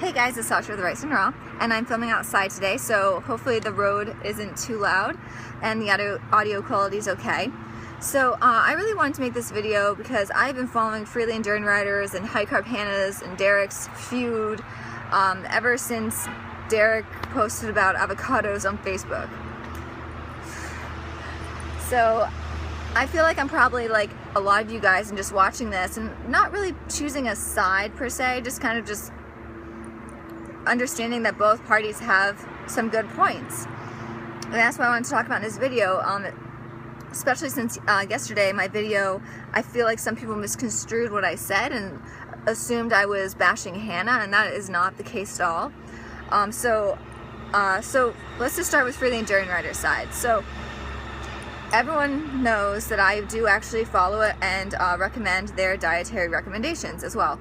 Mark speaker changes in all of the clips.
Speaker 1: Hey guys, it's Sasha with the Rice and Raw, and I'm filming outside today, so hopefully the road isn't too loud and the audio quality is okay. So I really wanted to make this video because I've been following Freely and Durianriders and HighCarbHannah's and Derek's feud ever since Derek posted about avocados on Facebook. So I feel like I'm probably like a lot of you guys and just watching this and not really choosing a side per se, just kind of just understanding that both parties have some good points. And that's what I wanted to talk about in this video, especially since yesterday my video, I feel like some people misconstrued what I said and assumed I was bashing Hannah, and that is not the case at all. So let's just start with Freely and Durianrider's side. So everyone knows that I do actually follow it and recommend their dietary recommendations as well.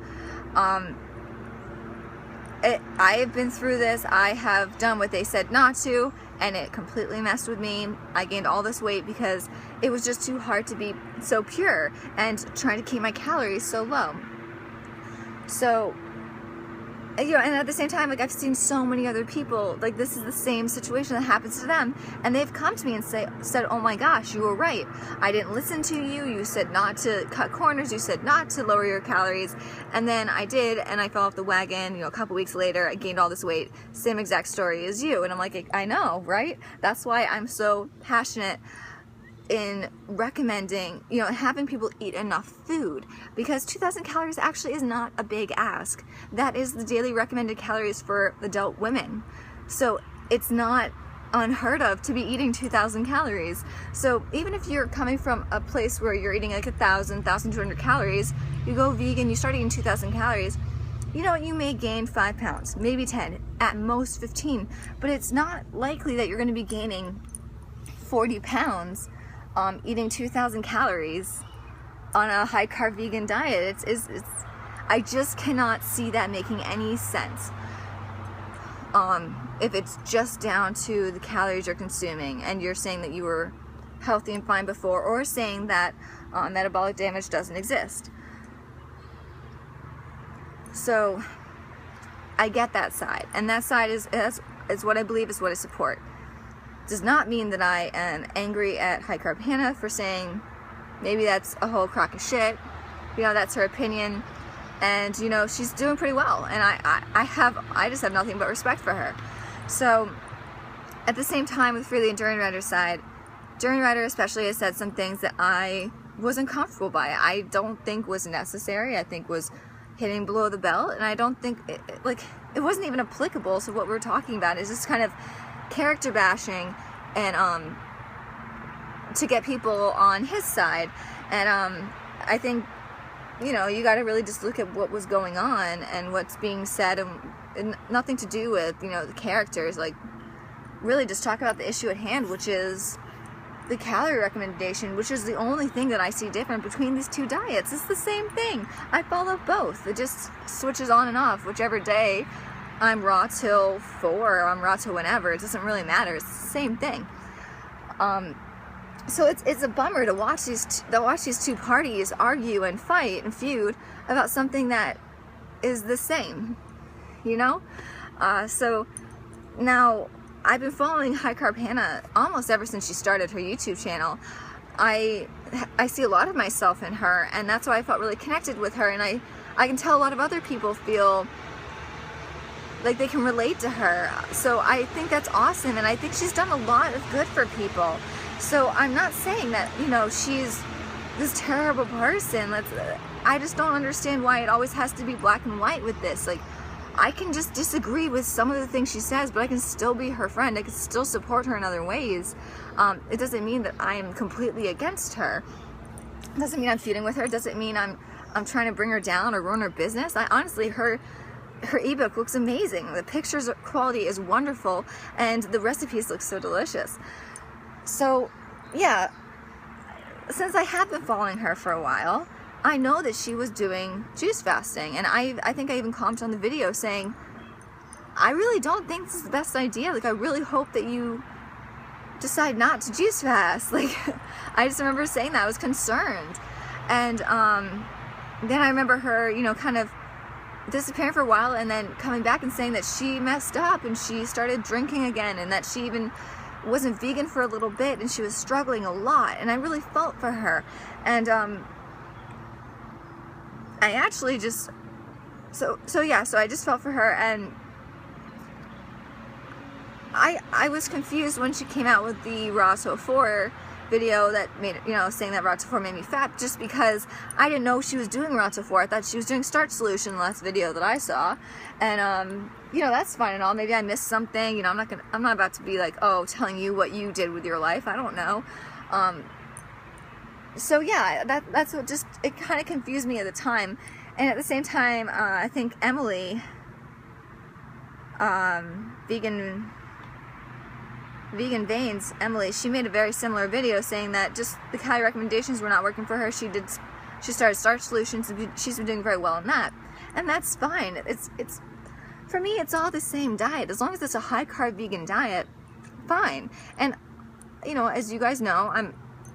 Speaker 1: I have been through this. I have done what they said not to, and it completely messed with me. I gained all this weight because it was just too hard to be so pure and trying to keep my calories so low. So, you know, and at the same time, like, I've seen so many other people, like, this is the same situation that happens to them, and they've come to me and said, oh my gosh, you were right. I didn't listen to you. You said not to cut corners. You said not to lower your calories. And then I did, and I fell off the wagon. You know, a couple weeks later, I gained all this weight. Same exact story as you. And I'm like, I know, right? That's why I'm so passionate in recommending, you know, having people eat enough food, because 2,000 calories actually is not a big ask. That is the daily recommended calories for adult women. So it's not unheard of to be eating 2,000 calories. So even if you're coming from a place where you're eating like 1,200 calories, you go vegan, you start eating 2,000 calories, you know, you may gain 5 pounds, maybe 10, at most 15, but it's not likely that you're going to be gaining 40 pounds eating 2,000 calories on a high-carb vegan diet. I just cannot see that making any sense. If it's just down to the calories you're consuming and you're saying that you were healthy and fine before, or saying that metabolic damage doesn't exist. So I get that side, and that side is what I believe is what I support. Does not mean that I am angry at HighCarbHannah for saying maybe that's a whole crock of shit. You know, that's her opinion, and you know, she's doing pretty well, and I just have nothing but respect for her. So at the same time, with Freely and Durianrider's side, Durianrider especially has said some things that I wasn't comfortable by. I don't think was necessary. I think was hitting below the belt, and I don't think it wasn't even applicable. So what we're talking about is just kind of character bashing and to get people on his side. And I think, you know, you got to really just look at what was going on and what's being said, and nothing to do with, you know, the characters. Like, really just talk about the issue at hand, which is the calorie recommendation, which is the only thing that I see different between these two diets. It's the same thing. I follow both. It just switches on and off whichever day I'm raw till 4, or I'm raw till whenever. It doesn't really matter. It's the same thing. So it's a bummer to watch these two parties argue and fight and feud about something that is the same, you know? So now I've been following HighCarbHannah almost ever since she started her YouTube channel. I see a lot of myself in her, and that's why I felt really connected with her, and I can tell a lot of other people feel like they can relate to her. So I think that's awesome, and I think she's done a lot of good for people. So I'm not saying that, you know, she's this terrible person. I just don't understand why it always has to be black and white with this. Like, I can just disagree with some of the things she says, but I can still be her friend. I can still support her in other ways. It doesn't mean that I am completely against her. It doesn't mean I'm feuding with her. It doesn't mean I'm trying to bring her down or ruin her business. Honestly, her ebook looks amazing. The pictures quality is wonderful, and the recipes look so delicious. So yeah, since I have been following her for a while, I know that she was doing juice fasting, and I think I even commented on the video saying, I really don't think this is the best idea. Like, I really hope that you decide not to juice fast. Like, I just remember saying that. I was concerned. And then I remember her, you know, kind of disappearing for a while and then coming back and saying that she messed up and she started drinking again, and that she even wasn't vegan for a little bit and she was struggling a lot, and I really felt for her. And I actually just so I just felt for her, and I was confused when she came out with the raw tofu video that made, you know, saying that raw tofu made me fat, just because I didn't know she was doing raw tofu. I thought she was doing starch solution in the last video that I saw, and you know, that's fine and all. Maybe I missed something, you know. I'm not about to be like, oh, telling you what you did with your life. I don't know. So yeah, that's what just, it kind of confused me at the time. And at the same time, I think Emily, Vegan Veins, Emily, she made a very similar video saying that just the calorie recommendations were not working for her. She started starch solutions, and she's been doing very well in that, and that's fine. It's for me, it's all the same diet. As long as it's a high carb vegan diet, fine. And you know, as you guys know, I'm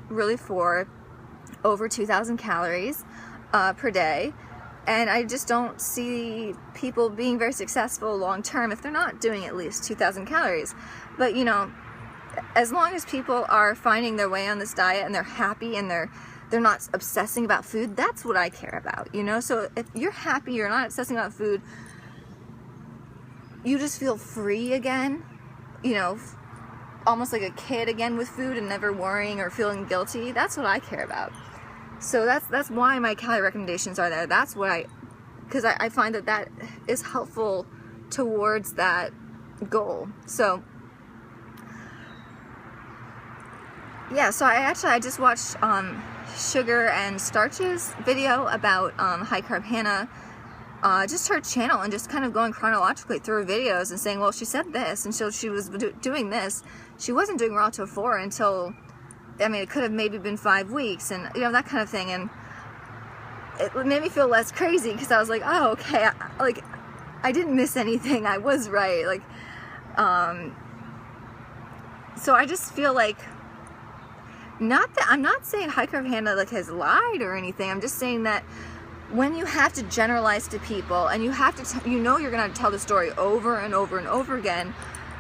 Speaker 1: really for over 2,000 calories per day, and I just don't see people being very successful long term if they're not doing at least 2,000 calories. But you know, as long as people are finding their way on this diet and they're happy and they're not obsessing about food, that's what I care about, you know. So if you're happy, you're not obsessing about food, you just feel free again, you know, almost like a kid again with food and never worrying or feeling guilty. That's what I care about. So that's why my calorie recommendations are there. That's what because I find that is helpful towards that goal. So yeah, so I just watched Sugar and Starch's video about HighCarbHannah, just her channel, and just kind of going chronologically through her videos and saying, well, she said this, and so she was doing this. She wasn't doing raw tofu until, I mean, it could have maybe been 5 weeks, and you know, that kind of thing. And it made me feel less crazy because I was like, oh, okay, I didn't miss anything. I was right. Like, so I just feel like, not that I'm not saying HighCarbHannah like has lied or anything. I'm just saying that when you have to generalize to people and you have to, you know, you're gonna have to tell the story over and over and over again,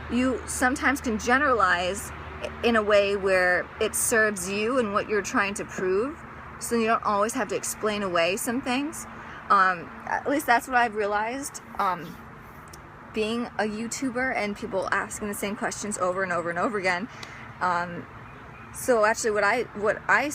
Speaker 1: you sometimes can generalize in a way where it serves you and what you're trying to prove, so you don't always have to explain away some things. At least that's what I've realized, being a YouTuber and people asking the same questions over and over and over again. So actually what I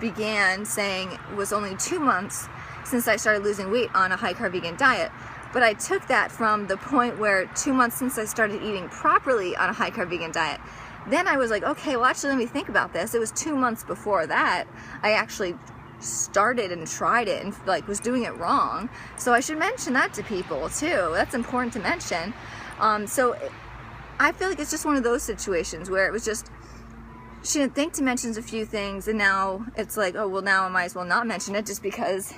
Speaker 1: began saying was only 2 months since I started losing weight on a high carb vegan diet. But I took that from the point where 2 months since I started eating properly on a high carb vegan diet. Then I was like, okay, well actually let me think about this. It was 2 months before that I actually started and tried it and like was doing it wrong. So I should mention that to people too. That's important to mention. So I feel like it's just one of those situations where it was just, she didn't think to mention a few things, and now it's like, oh, well, now I might as well not mention it just because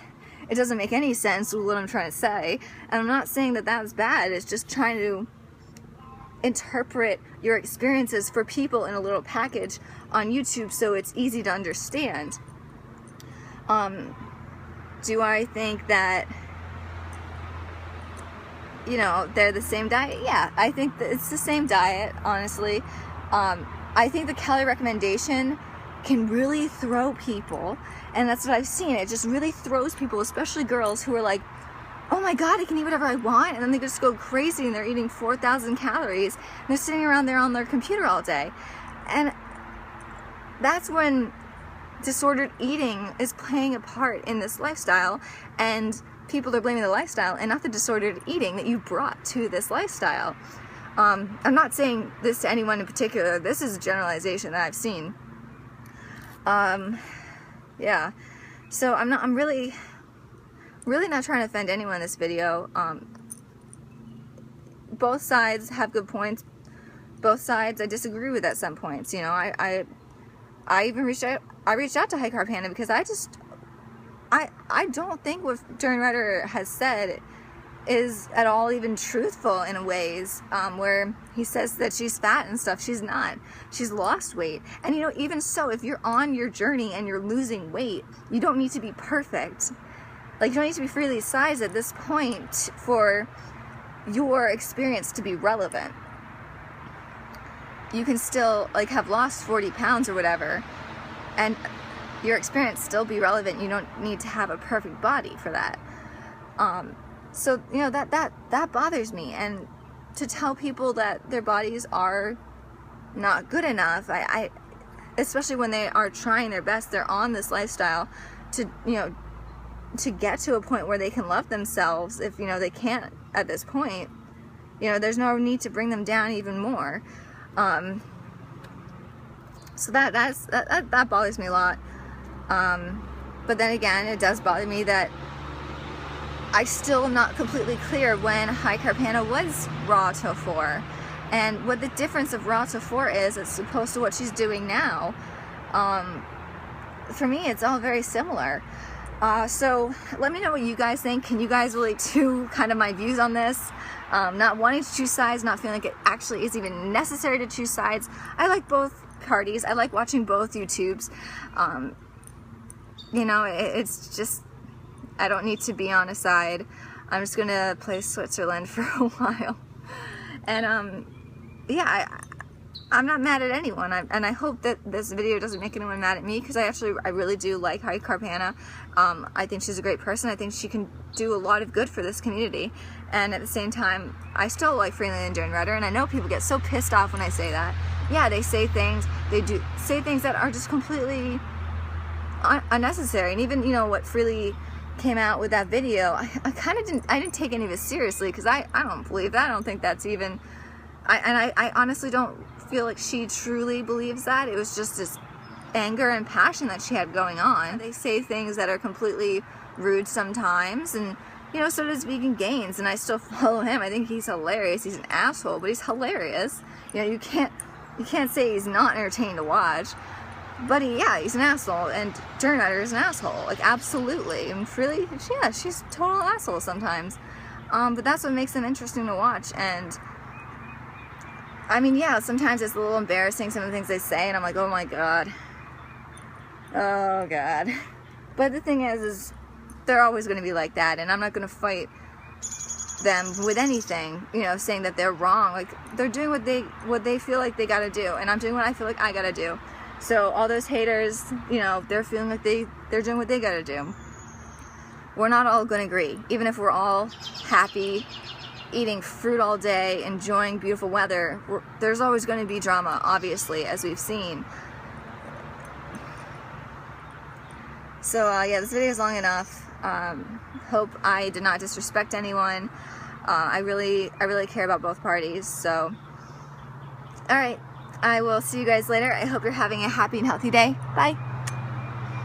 Speaker 1: it doesn't make any sense with what I'm trying to say. And I'm not saying that that's bad. It's just trying to interpret your experiences for people in a little package on YouTube so it's easy to understand. Do I think that, you know, they're the same diet? Yeah, I think that it's the same diet, honestly. I think the calorie recommendation can really throw people, and that's what I've seen. It just really throws people, especially girls who are like, oh my god, I can eat whatever I want, and then they just go crazy and they're eating 4,000 calories and they're sitting around there on their computer all day. And that's when disordered eating is playing a part in this lifestyle, and people are blaming the lifestyle and not the disordered eating that you brought to this lifestyle. I'm not saying this to anyone in particular. This is a generalization that I've seen. Yeah. So I'm really not trying to offend anyone in this video. Both sides have good points. Both sides I disagree with at some points. You know, I even reached out to HighCarbHannah because I don't think what Durianrider has said is at all even truthful in ways, where he says that she's fat and stuff. She's not. She's lost weight. And you know, even so, if you're on your journey and you're losing weight, you don't need to be perfect. Like, you don't need to be freely sized at this point for your experience to be relevant. You can still, like, have lost 40 pounds or whatever, and your experience still be relevant. You don't need to have a perfect body for that. So, you know, that bothers me. And to tell people that their bodies are not good enough, I especially when they are trying their best, they're on this lifestyle to, you know, to get to a point where they can love themselves. If, you know, they can't at this point, you know, there's no need to bring them down even more. So that bothers me a lot. But then again, it does bother me that I still am not completely clear when HighCarbHannah was raw till 4, and what the difference of raw till 4 is as opposed to what she's doing now. For me, it's all very similar. So let me know what you guys think. Can you guys relate to kind of my views on this? Not wanting to choose sides, not feeling like it actually is even necessary to choose sides. I like both parties. I like watching both YouTubes. You know, it's just, I don't need to be on a side. I'm just gonna play Switzerland for a while. And yeah, I'm not mad at anyone, and I hope that this video doesn't make anyone mad at me, because I really do like HighCarbHannah. I think she's a great person. I think she can do a lot of good for this community, and at the same time, I still like Freeland and Durianrider, and I know people get so pissed off when I say that. Yeah, they say things, they do say things that are just completely unnecessary, and even, you know, what Freely came out with that video, I didn't take any of it seriously, because I don't believe that. I don't think that's even, I honestly don't feel like she truly believes that. It was just this anger and passion that she had going on. They say things that are completely rude sometimes, and, you know, so does Vegan Gains, and I still follow him. I think he's hilarious. He's an asshole, but he's hilarious. You know, you can't say he's not entertaining to watch. But he's an asshole, and Durianrider is an asshole, like, absolutely. And really, yeah, she's a total asshole sometimes. But that's what makes them interesting to watch. And I mean, yeah, sometimes it's a little embarrassing, some of the things they say, and I'm like, oh my god. Oh god. But the thing is they're always going to be like that, and I'm not going to fight them with anything, you know, saying that they're wrong. Like, they're doing what they feel like they gotta do, and I'm doing what I feel like I gotta do. So all those haters, you know, they're feeling like they're doing what they gotta do. We're not all gonna agree. Even if we're all happy, eating fruit all day, enjoying beautiful weather, there's always gonna be drama, obviously, as we've seen. So yeah, this video is long enough. Hope I did not disrespect anyone. I really care about both parties. So, all right. I will see you guys later. I hope you're having a happy and healthy day. Bye.